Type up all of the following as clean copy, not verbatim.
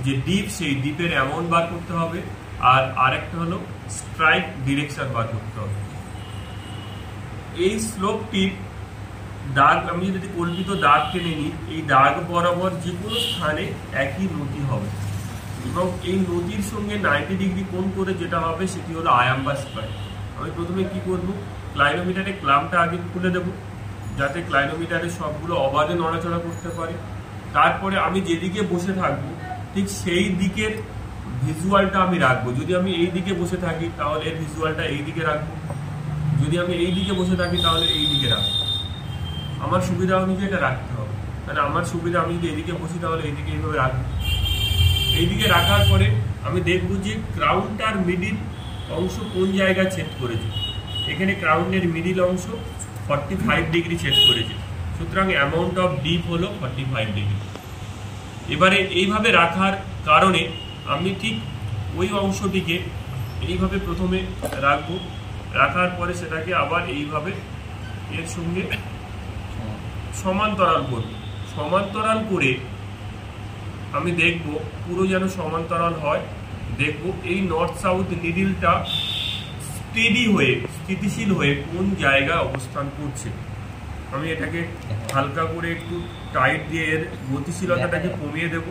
যে ডিপ, সেই ডিপের অ্যামাউন্ট বার করতে হবে, আর আরেকটা হলো স্ট্রাইক ডিরেকশন বার করতে হবে। এই স্লোপটির দাগ আমি যদি কল্পিত দাগ টেনে নিই, এই দাগ বরাবর যে কোনো স্থানে একই নতি হবে, এবং এই নতির সঙ্গে 90 ডিগ্রি কোণ করে যেটা হবে সেটি হলো আয়াম বা স্ট্রাইক। আমি প্রথমে কি করব, ক্লাইনোমিটারে ক্লাম্পটা আগে খুলে দেব, যাতে ক্লাইনোমিটারে সবগুলো অবাধে নড়াচড়া করতে পারে। তারপরে আমি যেদিকে বসে থাকবো ঠিক সেই দিকের ভিজুয়ালটা আমি রাখবো। যদি আমি এই দিকে বসে থাকি তাহলে এর ভিজুয়ালটা এই দিকে রাখবো, যদি আমি এই দিকে বসে থাকি তাহলে এই দিকে রাখবো। আমার সুবিধা অনুযায়ী এটা রাখতে হবে, মানে আমার সুবিধা, আমি যদি এদিকে বসি তাহলে এইদিকে এইভাবে রাখবো। এইদিকে রাখার পরে আমি দেখবো যে ক্রাউনটার মিডিল অংশ কোন জায়গায় ছেদ করেছে। এখানে ক্রাউনের মিডিল অংশ 45 ডিগ্রি ছেদ করেছে, সুতরাং অ্যামাউন্ট অফ ডিপ হলো 45 ডিগ্রি। এবারে এইভাবে রাখার কারণে আমি ঠিক ওই অংশটিকে এইভাবে প্রথমে রাখবো, রাখার পরে সেটাকে আবার এইভাবে এর সঙ্গে সমান্তরাল করব। সমান্তরাল করে আমি দেখব পুরো যেন সমান্তরাল হয়। দেখব এই নর্থ সাউথ নিডলটা স্টেডি হয়ে, স্থিতিশীল হয়ে কোন জায়গায় অবস্থান করছে। আমি এটাকে হালকা করে একটু টাইট দিয়ে এর গতিশীলতাটাকে কমিয়ে দেব।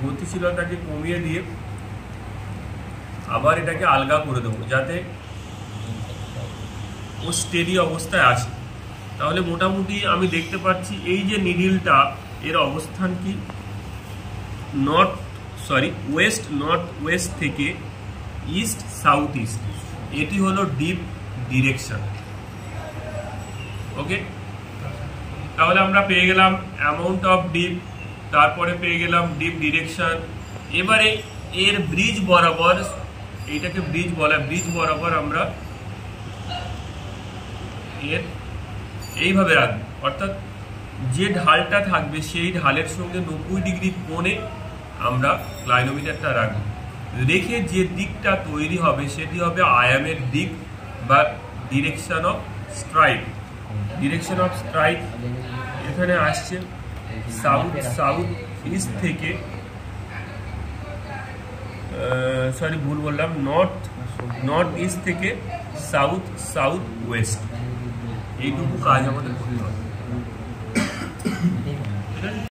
গতিশীলতাকে কমিয়ে দিয়ে আবার এটাকে আলগা করে দেবো, যাতে ও স্টেডি অবস্থায় আছে। তাহলে মোটামুটি আমি দেখতে পাচ্ছি এই যে নিডলটা, এর অবস্থান কি ওয়েস্ট নর্থ ওয়েস্ট থেকে ইস্ট সাউথ ইস্ট, এটি হলো ডিপ ডিরেকশন। ওকে, তাহলে আমরা পেয়ে গেলাম অ্যামাউন্ট অফ ডিপ, তারপরে পেয়ে গেলাম ডিপ ডিরেকশন। এবারে এর ব্রিজ বরাবর, এইটাকে ব্রিজ বলা, ব্রিজ বরাবর আমরা এর এইভাবে রাখবো, অর্থাৎ যে ঢালটা থাকবে সেই ঢালের সঙ্গে 90 ডিগ্রি কোণে আমরা ক্লাইনোমিটারটা রাখবো। রেখে যে দিকটা তৈরি হবে সেটি হবে আয়ামের দিক বা direction of strike. Direction of strike এখানে আসছে সাউথ ইস্ট থেকে, ভুল বললাম, নর্থ ইস্ট থেকে সাউথ ওয়েস্ট। এইটুকু কাজ আমাদের করতে হবে।